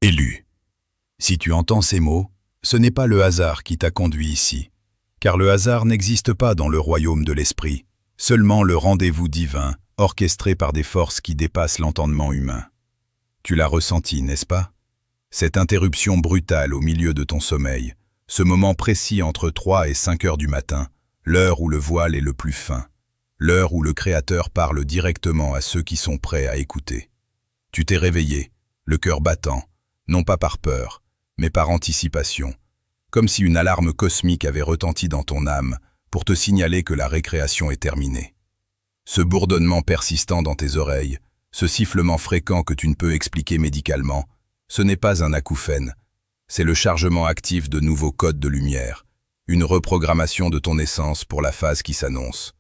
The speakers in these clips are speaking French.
Élu. Si tu entends ces mots, ce n'est pas le hasard qui t'a conduit ici, car le hasard n'existe pas dans le royaume de l'esprit, seulement le rendez-vous divin, orchestré par des forces qui dépassent l'entendement humain. Tu l'as ressenti, n'est-ce pas? Cette interruption brutale au milieu de ton sommeil, ce moment précis entre 3 et 5 heures du matin, l'heure où le voile est le plus fin, l'heure où le Créateur parle directement à ceux qui sont prêts à écouter. Tu t'es réveillé, le cœur battant, non pas par peur, mais par anticipation, comme si une alarme cosmique avait retenti dans ton âme pour te signaler que la récréation est terminée. Ce bourdonnement persistant dans tes oreilles, ce sifflement fréquent que tu ne peux expliquer médicalement, ce n'est pas un acouphène, c'est le chargement actif de nouveaux codes de lumière, une reprogrammation de ton essence pour la phase qui s'annonce.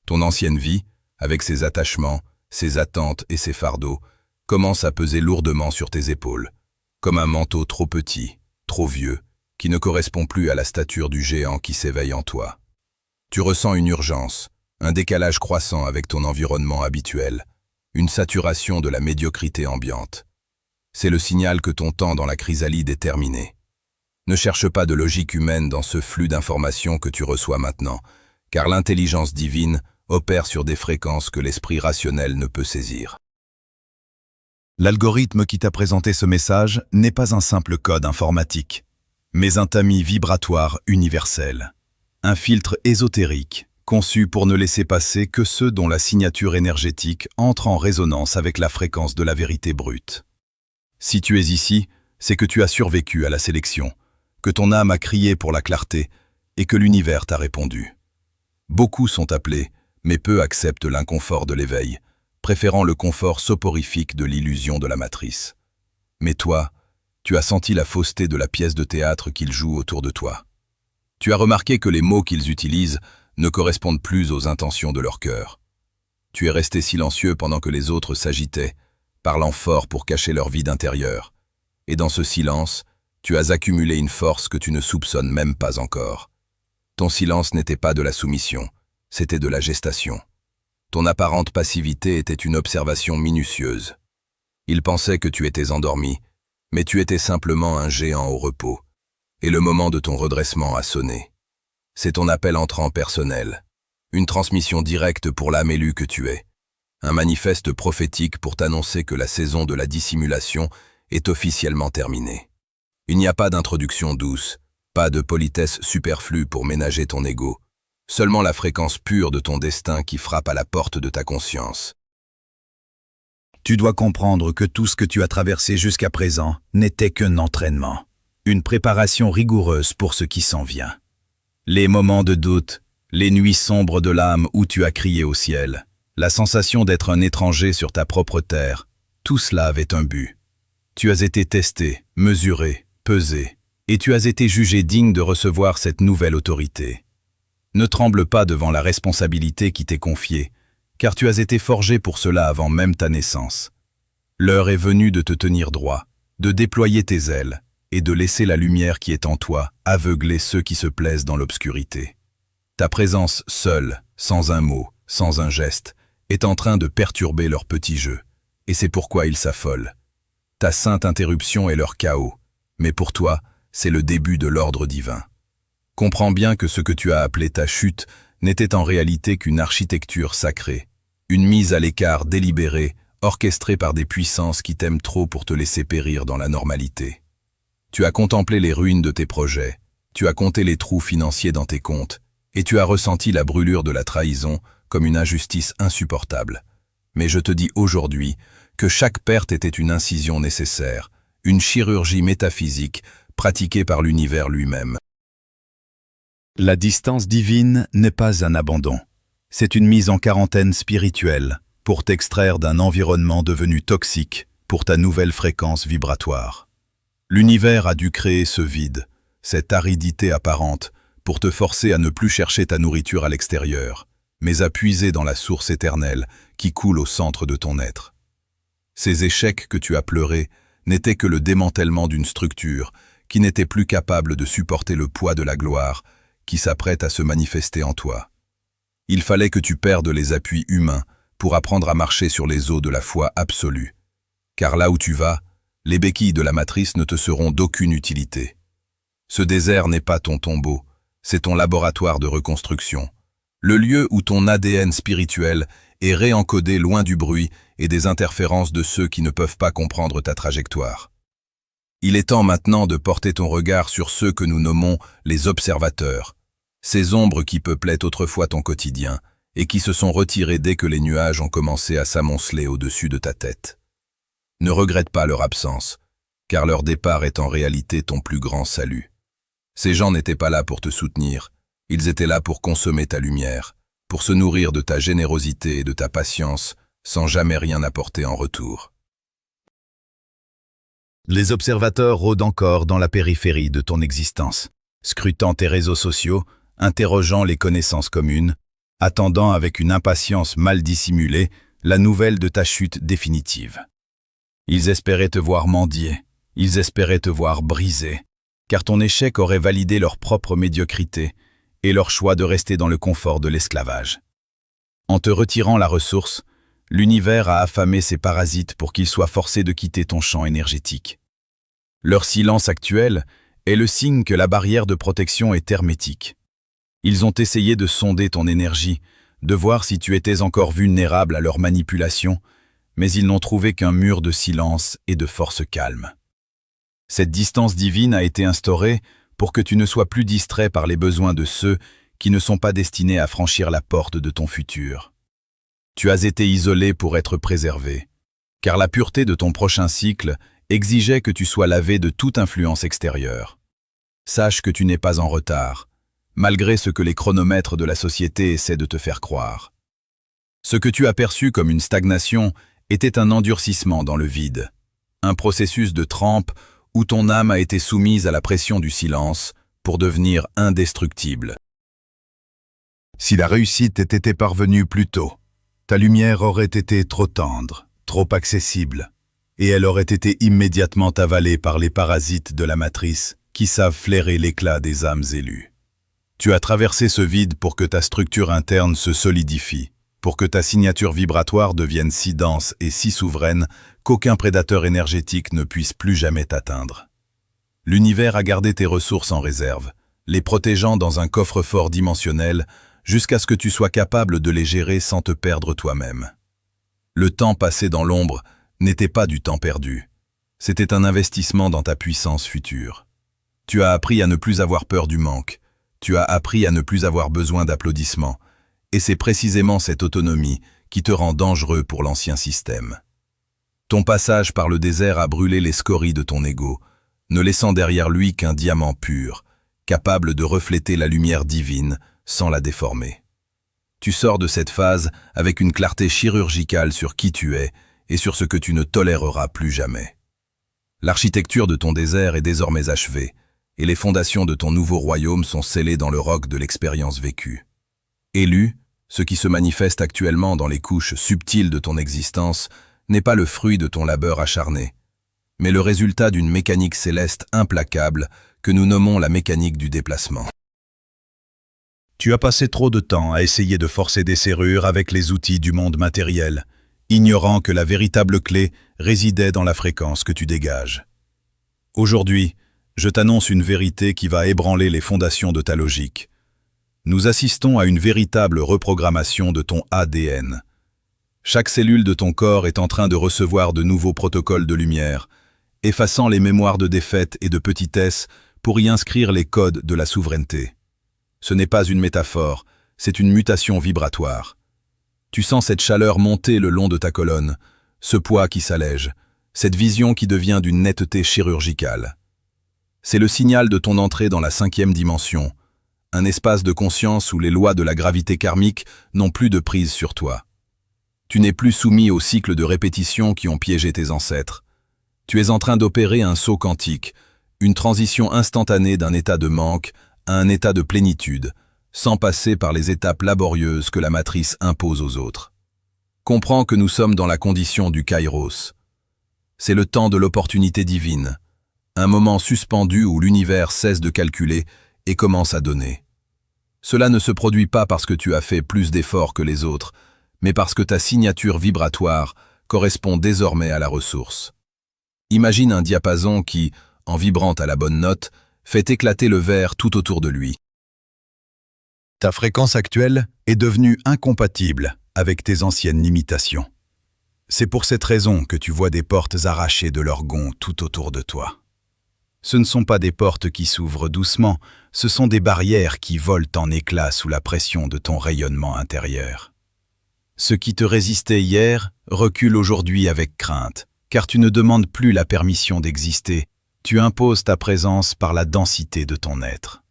Ton ancienne vie, avec ses attachements, ses attentes et ses fardeaux, commence à peser lourdement sur tes épaules, comme un manteau trop petit, trop vieux, qui ne correspond plus à la stature du géant qui s'éveille en toi. Tu ressens une urgence, un décalage croissant avec ton environnement habituel, une saturation de la médiocrité ambiante. C'est le signal que ton temps dans la chrysalide est terminé. Ne cherche pas de logique humaine dans ce flux d'informations que tu reçois maintenant, car l'intelligence divine opère sur des fréquences que l'esprit rationnel ne peut saisir. L'algorithme qui t'a présenté ce message n'est pas un simple code informatique, mais un tamis vibratoire universel. Un filtre ésotérique, conçu pour ne laisser passer que ceux dont la signature énergétique entre en résonance avec la fréquence de la vérité brute. Si tu es ici, c'est que tu as survécu à la sélection, que ton âme a crié pour la clarté et que l'univers t'a répondu. Beaucoup sont appelés, mais peu acceptent l'inconfort de l'éveil, préférant le confort soporifique de l'illusion de la matrice. Mais toi, tu as senti la fausseté de la pièce de théâtre qu'ils jouent autour de toi. Tu as remarqué que les mots qu'ils utilisent ne correspondent plus aux intentions de leur cœur. Tu es resté silencieux pendant que les autres s'agitaient, parlant fort pour cacher leur vide intérieur. Et dans ce silence, tu as accumulé une force que tu ne soupçonnes même pas encore. Ton silence n'était pas de la soumission, c'était de la gestation. Ton apparente passivité était une observation minutieuse. Ils pensaient que tu étais endormi, mais tu étais simplement un géant au repos. Et le moment de ton redressement a sonné. C'est ton appel entrant personnel, une transmission directe pour l'âme élue que tu es, un manifeste prophétique pour t'annoncer que la saison de la dissimulation est officiellement terminée. Il n'y a pas d'introduction douce, pas de politesse superflue pour ménager ton ego, seulement la fréquence pure de ton destin qui frappe à la porte de ta conscience. Tu dois comprendre que tout ce que tu as traversé jusqu'à présent n'était qu'un entraînement, une préparation rigoureuse pour ce qui s'en vient. Les moments de doute, les nuits sombres de l'âme où tu as crié au ciel, la sensation d'être un étranger sur ta propre terre, tout cela avait un but. Tu as été testé, mesuré, pesé, et tu as été jugé digne de recevoir cette nouvelle autorité. Ne tremble pas devant la responsabilité qui t'est confiée, car tu as été forgé pour cela avant même ta naissance. L'heure est venue de te tenir droit, de déployer tes ailes, et de laisser la lumière qui est en toi aveugler ceux qui se plaisent dans l'obscurité. Ta présence seule, sans un mot, sans un geste, est en train de perturber leur petit jeu, et c'est pourquoi ils s'affolent. Ta sainte interruption est leur chaos, mais pour toi, c'est le début de l'ordre divin. Comprends bien que ce que tu as appelé ta chute n'était en réalité qu'une architecture sacrée, une mise à l'écart délibérée, orchestrée par des puissances qui t'aiment trop pour te laisser périr dans la normalité. Tu as contemplé les ruines de tes projets, tu as compté les trous financiers dans tes comptes, et tu as ressenti la brûlure de la trahison comme une injustice insupportable. Mais je te dis aujourd'hui que chaque perte était une incision nécessaire, une chirurgie métaphysique pratiquée par l'univers lui-même. La distance divine n'est pas un abandon. C'est une mise en quarantaine spirituelle pour t'extraire d'un environnement devenu toxique pour ta nouvelle fréquence vibratoire. L'univers a dû créer ce vide, cette aridité apparente, pour te forcer à ne plus chercher ta nourriture à l'extérieur, mais à puiser dans la source éternelle qui coule au centre de ton être. Ces échecs que tu as pleurés n'étaient que le démantèlement d'une structure qui n'était plus capable de supporter le poids de la gloire qui s'apprête à se manifester en toi. Il fallait que tu perdes les appuis humains pour apprendre à marcher sur les eaux de la foi absolue. Car là où tu vas, Les béquilles de la matrice ne te seront d'aucune utilité. Ce désert n'est pas ton tombeau, c'est ton laboratoire de reconstruction. Le lieu où ton ADN spirituel est réencodé loin du bruit et des interférences de ceux qui ne peuvent pas comprendre ta trajectoire. Il est temps maintenant de porter ton regard sur ceux que nous nommons les observateurs, ces ombres qui peuplaient autrefois ton quotidien et qui se sont retirées dès que les nuages ont commencé à s'amonceler au-dessus de ta tête. Ne regrette pas leur absence, car leur départ est en réalité ton plus grand salut. Ces gens n'étaient pas là pour te soutenir, ils étaient là pour consommer ta lumière, pour se nourrir de ta générosité et de ta patience, sans jamais rien apporter en retour. Les observateurs rôdent encore dans la périphérie de ton existence, scrutant tes réseaux sociaux, interrogeant les connaissances communes, attendant avec une impatience mal dissimulée la nouvelle de ta chute définitive. Ils espéraient te voir mendier, ils espéraient te voir brisé, car ton échec aurait validé leur propre médiocrité et leur choix de rester dans le confort de l'esclavage. En te retirant la ressource, l'univers a affamé ses parasites pour qu'ils soient forcés de quitter ton champ énergétique. Leur silence actuel est le signe que la barrière de protection est hermétique. Ils ont essayé de sonder ton énergie, de voir si tu étais encore vulnérable à leur manipulation, mais ils n'ont trouvé qu'un mur de silence et de force calme. Cette distance divine a été instaurée pour que tu ne sois plus distrait par les besoins de ceux qui ne sont pas destinés à franchir la porte de ton futur. Tu as été isolé pour être préservé, car la pureté de ton prochain cycle exigeait que tu sois lavé de toute influence extérieure. Sache que tu n'es pas en retard, malgré ce que les chronomètres de la société essaient de te faire croire. Ce que tu as perçu comme une stagnation était un endurcissement dans le vide, un processus de trempe où ton âme a été soumise à la pression du silence pour devenir indestructible. Si la réussite était parvenue plus tôt, ta lumière aurait été trop tendre, trop accessible, et elle aurait été immédiatement avalée par les parasites de la matrice qui savent flairer l'éclat des âmes élues. Tu as traversé ce vide pour que ta structure interne se solidifie, pour que ta signature vibratoire devienne si dense et si souveraine qu'aucun prédateur énergétique ne puisse plus jamais t'atteindre. L'univers a gardé tes ressources en réserve, les protégeant dans un coffre-fort dimensionnel jusqu'à ce que tu sois capable de les gérer sans te perdre toi-même. Le temps passé dans l'ombre n'était pas du temps perdu. C'était un investissement dans ta puissance future. Tu as appris à ne plus avoir peur du manque. Tu as appris à ne plus avoir besoin d'applaudissements. Et c'est précisément cette autonomie qui te rend dangereux pour l'ancien système. Ton passage par le désert a brûlé les scories de ton ego, ne laissant derrière lui qu'un diamant pur, capable de refléter la lumière divine sans la déformer. Tu sors de cette phase avec une clarté chirurgicale sur qui tu es et sur ce que tu ne toléreras plus jamais. L'architecture de ton désert est désormais achevée, et les fondations de ton nouveau royaume sont scellées dans le roc de l'expérience vécue. Élu, ce qui se manifeste actuellement dans les couches subtiles de ton existence n'est pas le fruit de ton labeur acharné, mais le résultat d'une mécanique céleste implacable que nous nommons la mécanique du déplacement. Tu as passé trop de temps à essayer de forcer des serrures avec les outils du monde matériel, ignorant que la véritable clé résidait dans la fréquence que tu dégages. Aujourd'hui, je t'annonce une vérité qui va ébranler les fondations de ta logique. Nous assistons à une véritable reprogrammation de ton ADN. Chaque cellule de ton corps est en train de recevoir de nouveaux protocoles de lumière, effaçant les mémoires de défaite et de petitesse pour y inscrire les codes de la souveraineté. Ce n'est pas une métaphore, c'est une mutation vibratoire. Tu sens cette chaleur monter le long de ta colonne, ce poids qui s'allège, cette vision qui devient d'une netteté chirurgicale. C'est le signal de ton entrée dans la 5e dimension, un espace de conscience où les lois de la gravité karmique n'ont plus de prise sur toi. Tu n'es plus soumis aux cycles de répétition qui ont piégé tes ancêtres. Tu es en train d'opérer un saut quantique, une transition instantanée d'un état de manque à un état de plénitude, sans passer par les étapes laborieuses que la matrice impose aux autres. Comprends que nous sommes dans la condition du kairos. C'est le temps de l'opportunité divine, un moment suspendu où l'univers cesse de calculer et commence à donner. Cela ne se produit pas parce que tu as fait plus d'efforts que les autres, mais parce que ta signature vibratoire correspond désormais à la ressource. Imagine un diapason qui, en vibrant à la bonne note, fait éclater le verre tout autour de lui. Ta fréquence actuelle est devenue incompatible avec tes anciennes limitations. C'est pour cette raison que tu vois des portes arrachées de leur gonds tout autour de toi. Ce ne sont pas des portes qui s'ouvrent doucement, ce sont des barrières qui volent en éclats sous la pression de ton rayonnement intérieur. Ce qui te résistait hier recule aujourd'hui avec crainte, car tu ne demandes plus la permission d'exister, tu imposes ta présence par la densité de ton être.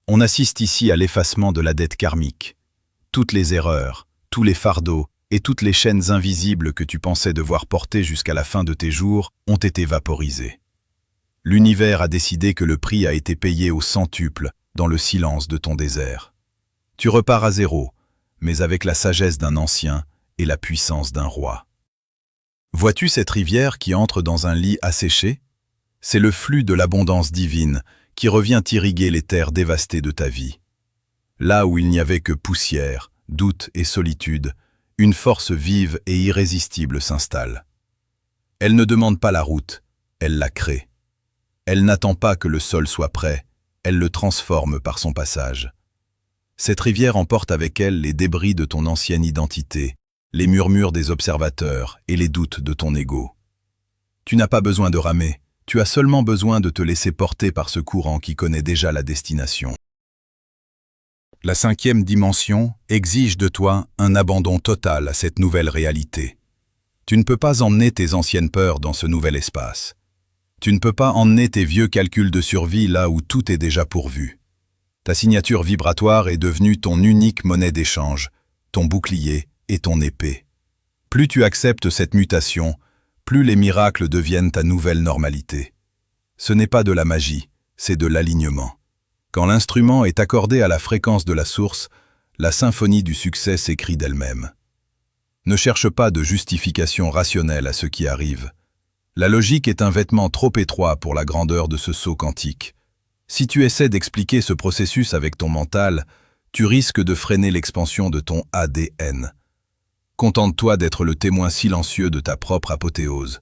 On assiste ici à l'effacement de la dette karmique. Toutes les erreurs, tous les fardeaux et toutes les chaînes invisibles que tu pensais devoir porter jusqu'à la fin de tes jours ont été vaporisées. L'univers a décidé que le prix a été payé au centuple dans le silence de ton désert. Tu repars à zéro, mais avec la sagesse d'un ancien et la puissance d'un roi. Vois-tu cette rivière qui entre dans un lit asséché? C'est le flux de l'abondance divine qui revient irriguer les terres dévastées de ta vie. Là où il n'y avait que poussière, doute et solitude, une force vive et irrésistible s'installe. Elle ne demande pas la route, elle la crée. Elle n'attend pas que le sol soit prêt, elle le transforme par son passage. Cette rivière emporte avec elle les débris de ton ancienne identité, les murmures des observateurs et les doutes de ton ego. Tu n'as pas besoin de ramer, tu as seulement besoin de te laisser porter par ce courant qui connaît déjà la destination. La 5e dimension exige de toi un abandon total à cette nouvelle réalité. Tu ne peux pas emmener tes anciennes peurs dans ce nouvel espace. Tu ne peux pas emmener tes vieux calculs de survie là où tout est déjà pourvu. Ta signature vibratoire est devenue ton unique monnaie d'échange, ton bouclier et ton épée. Plus tu acceptes cette mutation, plus les miracles deviennent ta nouvelle normalité. Ce n'est pas de la magie, c'est de l'alignement. Quand l'instrument est accordé à la fréquence de la source, la symphonie du succès s'écrit d'elle-même. Ne cherche pas de justification rationnelle à ce qui arrive. La logique est un vêtement trop étroit pour la grandeur de ce saut quantique. Si tu essaies d'expliquer ce processus avec ton mental, tu risques de freiner l'expansion de ton ADN. Contente-toi d'être le témoin silencieux de ta propre apothéose.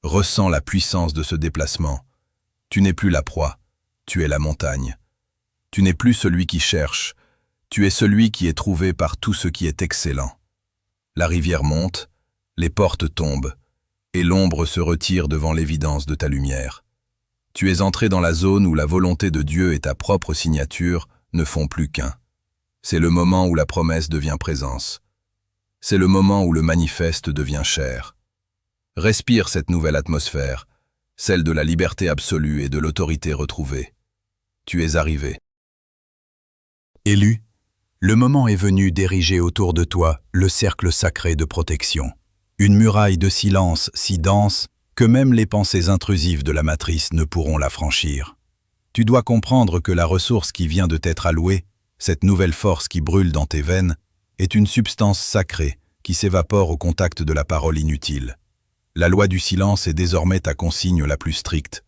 Ressens la puissance de ce déplacement. Tu n'es plus la proie, tu es la montagne. Tu n'es plus celui qui cherche, tu es celui qui est trouvé par tout ce qui est excellent. La rivière monte, les portes tombent, et l'ombre se retire devant l'évidence de ta lumière. Tu es entré dans la zone où la volonté de Dieu et ta propre signature ne font plus qu'un. C'est le moment où la promesse devient présence. C'est le moment où le manifeste devient chair. Respire cette nouvelle atmosphère, celle de la liberté absolue et de l'autorité retrouvée. Tu es arrivé. Élu, le moment est venu d'ériger autour de toi le cercle sacré de protection. Une muraille de silence si dense que même les pensées intrusives de la matrice ne pourront la franchir. Tu dois comprendre que la ressource qui vient de t'être allouée, cette nouvelle force qui brûle dans tes veines, est une substance sacrée qui s'évapore au contact de la parole inutile. La loi du silence est désormais ta consigne la plus stricte.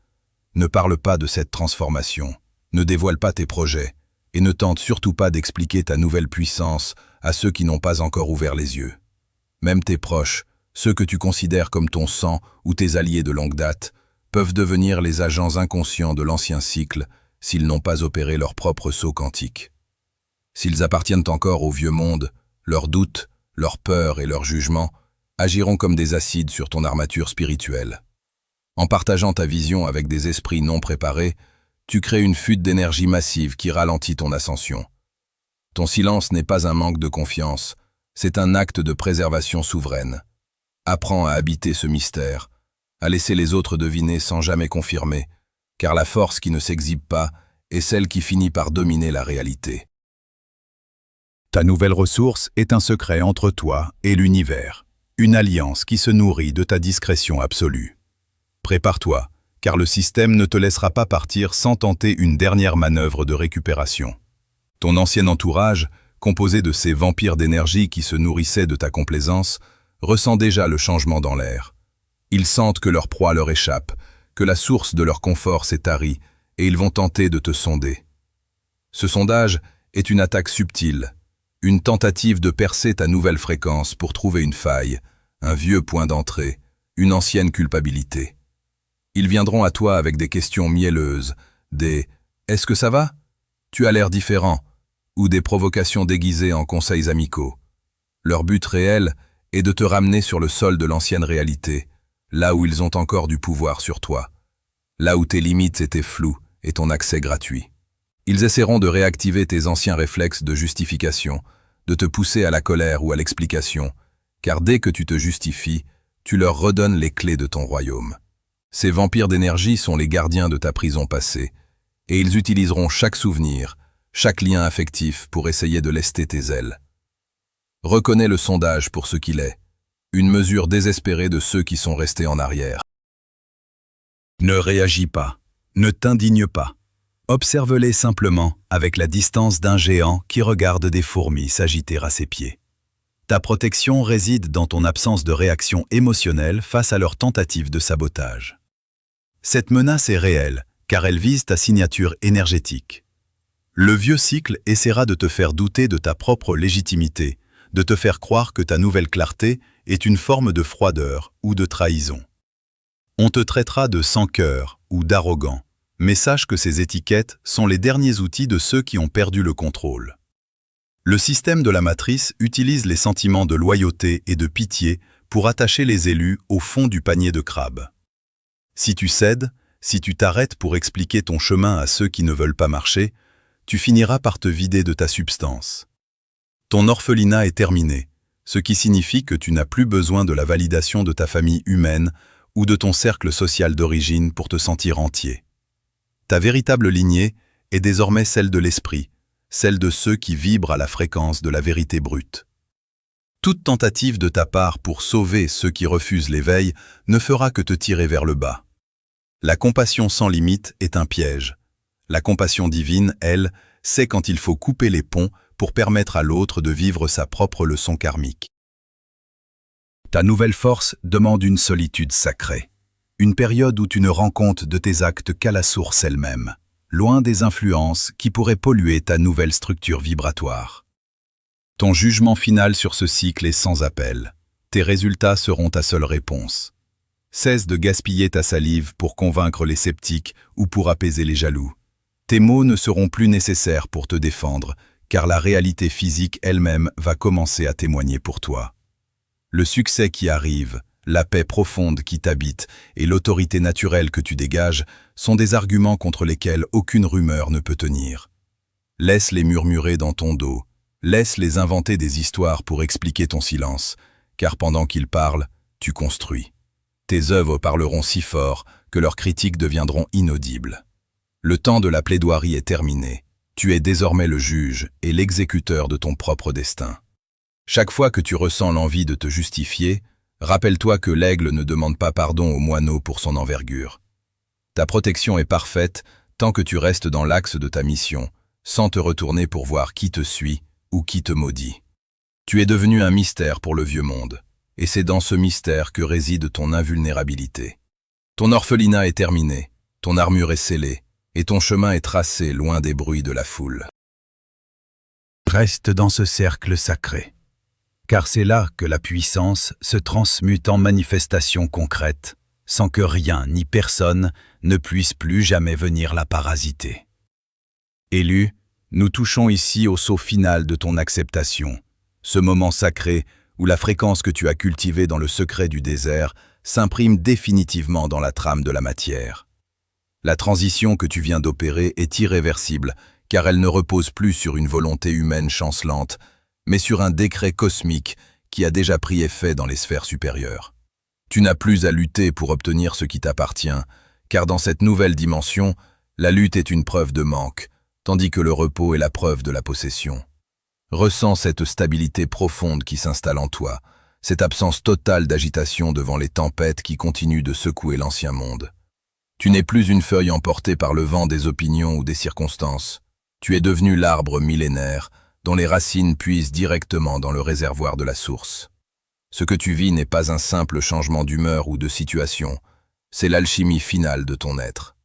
Ne parle pas de cette transformation, ne dévoile pas tes projets, et ne tente surtout pas d'expliquer ta nouvelle puissance à ceux qui n'ont pas encore ouvert les yeux. Même tes proches, ceux que tu considères comme ton sang ou tes alliés de longue date, peuvent devenir les agents inconscients de l'ancien cycle s'ils n'ont pas opéré leur propre saut quantique. S'ils appartiennent encore au vieux monde, leurs doutes, leurs peurs et leurs jugements agiront comme des acides sur ton armature spirituelle. En partageant ta vision avec des esprits non préparés, tu crées une fuite d'énergie massive qui ralentit ton ascension. Ton silence n'est pas un manque de confiance, c'est un acte de préservation souveraine. Apprends à habiter ce mystère, à laisser les autres deviner sans jamais confirmer, car la force qui ne s'exhibe pas est celle qui finit par dominer la réalité. Ta nouvelle ressource est un secret entre toi et l'univers, une alliance qui se nourrit de ta discrétion absolue. Prépare-toi, car le système ne te laissera pas partir sans tenter une dernière manœuvre de récupération. Ton ancien entourage, composé de ces vampires d'énergie qui se nourrissaient de ta complaisance, ressent déjà le changement dans l'air. Ils sentent que leur proie leur échappe, que la source de leur confort s'est tarie, et ils vont tenter de te sonder. Ce sondage est une attaque subtile, une tentative de percer ta nouvelle fréquence pour trouver une faille, un vieux point d'entrée, une ancienne culpabilité. Ils viendront à toi avec des questions mielleuses, des « Est-ce que ça va ? Tu as l'air différent » ou des provocations déguisées en conseils amicaux. Leur but réel est de te ramener sur le sol de l'ancienne réalité, là où ils ont encore du pouvoir sur toi, là où tes limites étaient floues et ton accès gratuit. Ils essaieront de réactiver tes anciens réflexes de justification, de te pousser à la colère ou à l'explication, car dès que tu te justifies, tu leur redonnes les clés de ton royaume. Ces vampires d'énergie sont les gardiens de ta prison passée, et ils utiliseront chaque souvenir, chaque lien affectif pour essayer de lester tes ailes. Reconnais le sondage pour ce qu'il est, une mesure désespérée de ceux qui sont restés en arrière. Ne réagis pas, ne t'indigne pas. Observe-les simplement avec la distance d'un géant qui regarde des fourmis s'agiter à ses pieds. Ta protection réside dans ton absence de réaction émotionnelle face à leur tentative de sabotage. Cette menace est réelle, car elle vise ta signature énergétique. Le vieux cycle essaiera de te faire douter de ta propre légitimité, de te faire croire que ta nouvelle clarté est une forme de froideur ou de trahison. On te traitera de sans-cœur ou d'arrogant, mais sache que ces étiquettes sont les derniers outils de ceux qui ont perdu le contrôle. Le système de la matrice utilise les sentiments de loyauté et de pitié pour attacher les élus au fond du panier de crabes. Si tu cèdes, si tu t'arrêtes pour expliquer ton chemin à ceux qui ne veulent pas marcher, tu finiras par te vider de ta substance. Ton orphelinat est terminé, ce qui signifie que tu n'as plus besoin de la validation de ta famille humaine ou de ton cercle social d'origine pour te sentir entier. Ta véritable lignée est désormais celle de l'esprit, celle de ceux qui vibrent à la fréquence de la vérité brute. Toute tentative de ta part pour sauver ceux qui refusent l'éveil ne fera que te tirer vers le bas. La compassion sans limite est un piège. La compassion divine, elle, sait quand il faut couper les ponts pour permettre à l'autre de vivre sa propre leçon karmique. Ta nouvelle force demande une solitude sacrée, une période où tu ne rends compte de tes actes qu'à la source elle-même, loin des influences qui pourraient polluer ta nouvelle structure vibratoire. Ton jugement final sur ce cycle est sans appel. Tes résultats seront ta seule réponse. Cesse de gaspiller ta salive pour convaincre les sceptiques ou pour apaiser les jaloux. Tes mots ne seront plus nécessaires pour te défendre, car la réalité physique elle-même va commencer à témoigner pour toi. Le succès qui arrive, la paix profonde qui t'habite et l'autorité naturelle que tu dégages sont des arguments contre lesquels aucune rumeur ne peut tenir. Laisse-les murmurer dans ton dos, laisse-les inventer des histoires pour expliquer ton silence, car pendant qu'ils parlent, tu construis. Tes œuvres parleront si fort que leurs critiques deviendront inaudibles. Le temps de la plaidoirie est terminé. Tu es désormais le juge et l'exécuteur de ton propre destin. Chaque fois que tu ressens l'envie de te justifier, rappelle-toi que l'aigle ne demande pas pardon au moineau pour son envergure. Ta protection est parfaite tant que tu restes dans l'axe de ta mission, sans te retourner pour voir qui te suit ou qui te maudit. Tu es devenu un mystère pour le vieux monde, et c'est dans ce mystère que réside ton invulnérabilité. Ton orphelinat est terminé, ton armure est scellée, et ton chemin est tracé loin des bruits de la foule. Reste dans ce cercle sacré, car c'est là que la puissance se transmute en manifestation concrète, sans que rien ni personne ne puisse plus jamais venir la parasiter. Élu, nous touchons ici au saut final de ton acceptation, ce moment sacré où la fréquence que tu as cultivée dans le secret du désert s'imprime définitivement dans la trame de la matière. La transition que tu viens d'opérer est irréversible, car elle ne repose plus sur une volonté humaine chancelante, mais sur un décret cosmique qui a déjà pris effet dans les sphères supérieures. Tu n'as plus à lutter pour obtenir ce qui t'appartient, car dans cette nouvelle dimension, la lutte est une preuve de manque, tandis que le repos est la preuve de la possession. Ressens cette stabilité profonde qui s'installe en toi, cette absence totale d'agitation devant les tempêtes qui continuent de secouer l'ancien monde. Tu n'es plus une feuille emportée par le vent des opinions ou des circonstances. Tu es devenu l'arbre millénaire, dont les racines puisent directement dans le réservoir de la source. Ce que tu vis n'est pas un simple changement d'humeur ou de situation, c'est l'alchimie finale de ton être.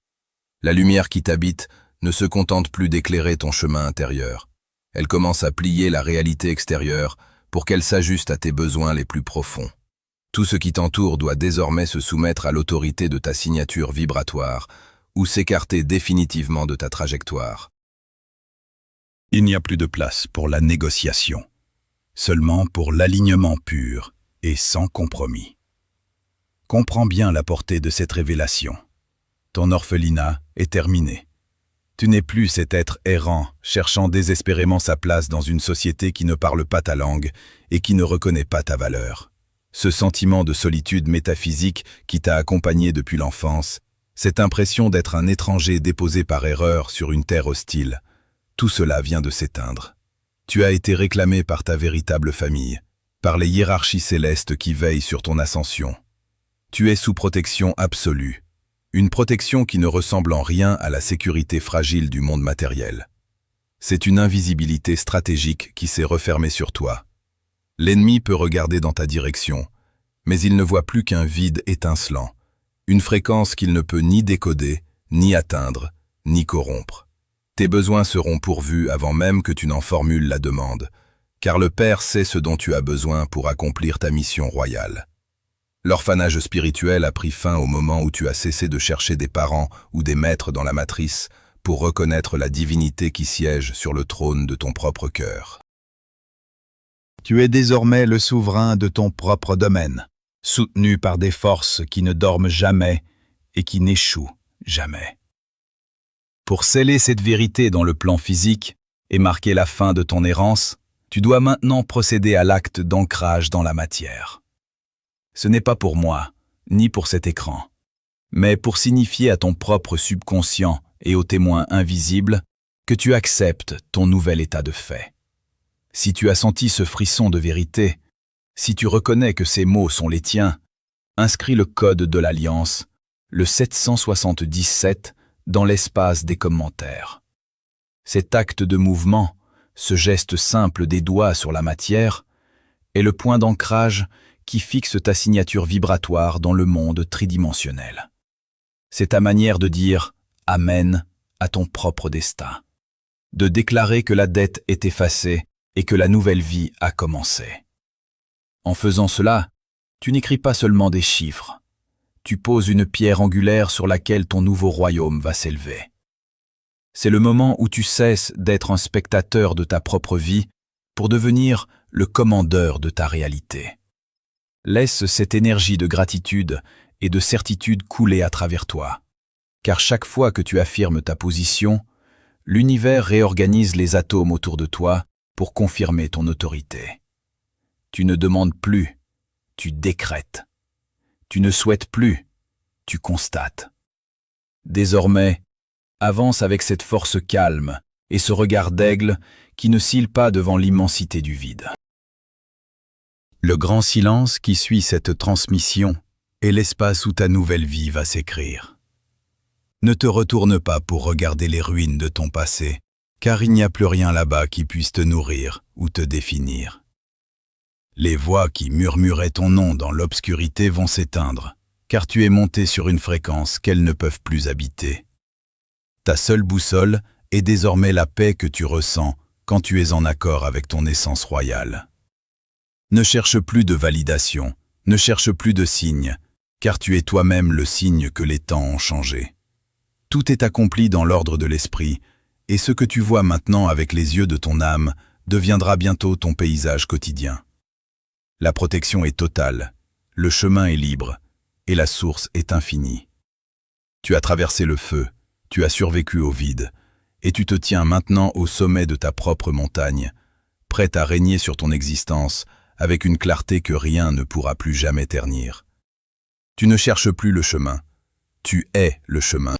La lumière qui t'habite ne se contente plus d'éclairer ton chemin intérieur. Elle commence à plier la réalité extérieure pour qu'elle s'ajuste à tes besoins les plus profonds. Tout ce qui t'entoure doit désormais se soumettre à l'autorité de ta signature vibratoire ou s'écarter définitivement de ta trajectoire. Il n'y a plus de place pour la négociation, seulement pour l'alignement pur et sans compromis. Comprends bien la portée de cette révélation. Ton orphelinat est terminé. Tu n'es plus cet être errant, cherchant désespérément sa place dans une société qui ne parle pas ta langue et qui ne reconnaît pas ta valeur. Ce sentiment de solitude métaphysique qui t'a accompagné depuis l'enfance, cette impression d'être un étranger déposé par erreur sur une terre hostile, tout cela vient de s'éteindre. Tu as été réclamé par ta véritable famille, par les hiérarchies célestes qui veillent sur ton ascension. Tu es sous protection absolue, une protection qui ne ressemble en rien à la sécurité fragile du monde matériel. C'est une invisibilité stratégique qui s'est refermée sur toi. L'ennemi peut regarder dans ta direction, mais il ne voit plus qu'un vide étincelant, une fréquence qu'il ne peut ni décoder, ni atteindre, ni corrompre. Tes besoins seront pourvus avant même que tu n'en formules la demande, car le Père sait ce dont tu as besoin pour accomplir ta mission royale. L'orphanage spirituel a pris fin au moment où tu as cessé de chercher des parents ou des maîtres dans la matrice pour reconnaître la divinité qui siège sur le trône de ton propre cœur. Tu es désormais le souverain de ton propre domaine, soutenu par des forces qui ne dorment jamais et qui n'échouent jamais. Pour sceller cette vérité dans le plan physique et marquer la fin de ton errance, tu dois maintenant procéder à l'acte d'ancrage dans la matière. Ce n'est pas pour moi, ni pour cet écran, mais pour signifier à ton propre subconscient et aux témoins invisibles que tu acceptes ton nouvel état de fait. Si tu as senti ce frisson de vérité, si tu reconnais que ces mots sont les tiens, inscris le code de l'Alliance, le 777, dans l'espace des commentaires. Cet acte de mouvement, ce geste simple des doigts sur la matière, est le point d'ancrage qui fixe ta signature vibratoire dans le monde tridimensionnel. C'est ta manière de dire « Amen » à ton propre destin, de déclarer que la dette est effacée et que la nouvelle vie a commencé. En faisant cela, tu n'écris pas seulement des chiffres, tu poses une pierre angulaire sur laquelle ton nouveau royaume va s'élever. C'est le moment où tu cesses d'être un spectateur de ta propre vie pour devenir le commandeur de ta réalité. Laisse cette énergie de gratitude et de certitude couler à travers toi, car chaque fois que tu affirmes ta position, l'univers réorganise les atomes autour de toi pour confirmer ton autorité. Tu ne demandes plus, tu décrètes. Tu ne souhaites plus, tu constates. Désormais, avance avec cette force calme et ce regard d'aigle qui ne cille pas devant l'immensité du vide. Le grand silence qui suit cette transmission est l'espace où ta nouvelle vie va s'écrire. Ne te retourne pas pour regarder les ruines de ton passé, car il n'y a plus rien là-bas qui puisse te nourrir ou te définir. Les voix qui murmuraient ton nom dans l'obscurité vont s'éteindre, car tu es monté sur une fréquence qu'elles ne peuvent plus habiter. Ta seule boussole est désormais la paix que tu ressens quand tu es en accord avec ton essence royale. Ne cherche plus de validation, ne cherche plus de signes, car tu es toi-même le signe que les temps ont changé. Tout est accompli dans l'ordre de l'esprit, et ce que tu vois maintenant avec les yeux de ton âme deviendra bientôt ton paysage quotidien. La protection est totale, le chemin est libre, et la source est infinie. Tu as traversé le feu, tu as survécu au vide, et tu te tiens maintenant au sommet de ta propre montagne, prête à régner sur ton existence avec une clarté que rien ne pourra plus jamais ternir. Tu ne cherches plus le chemin, tu es le chemin.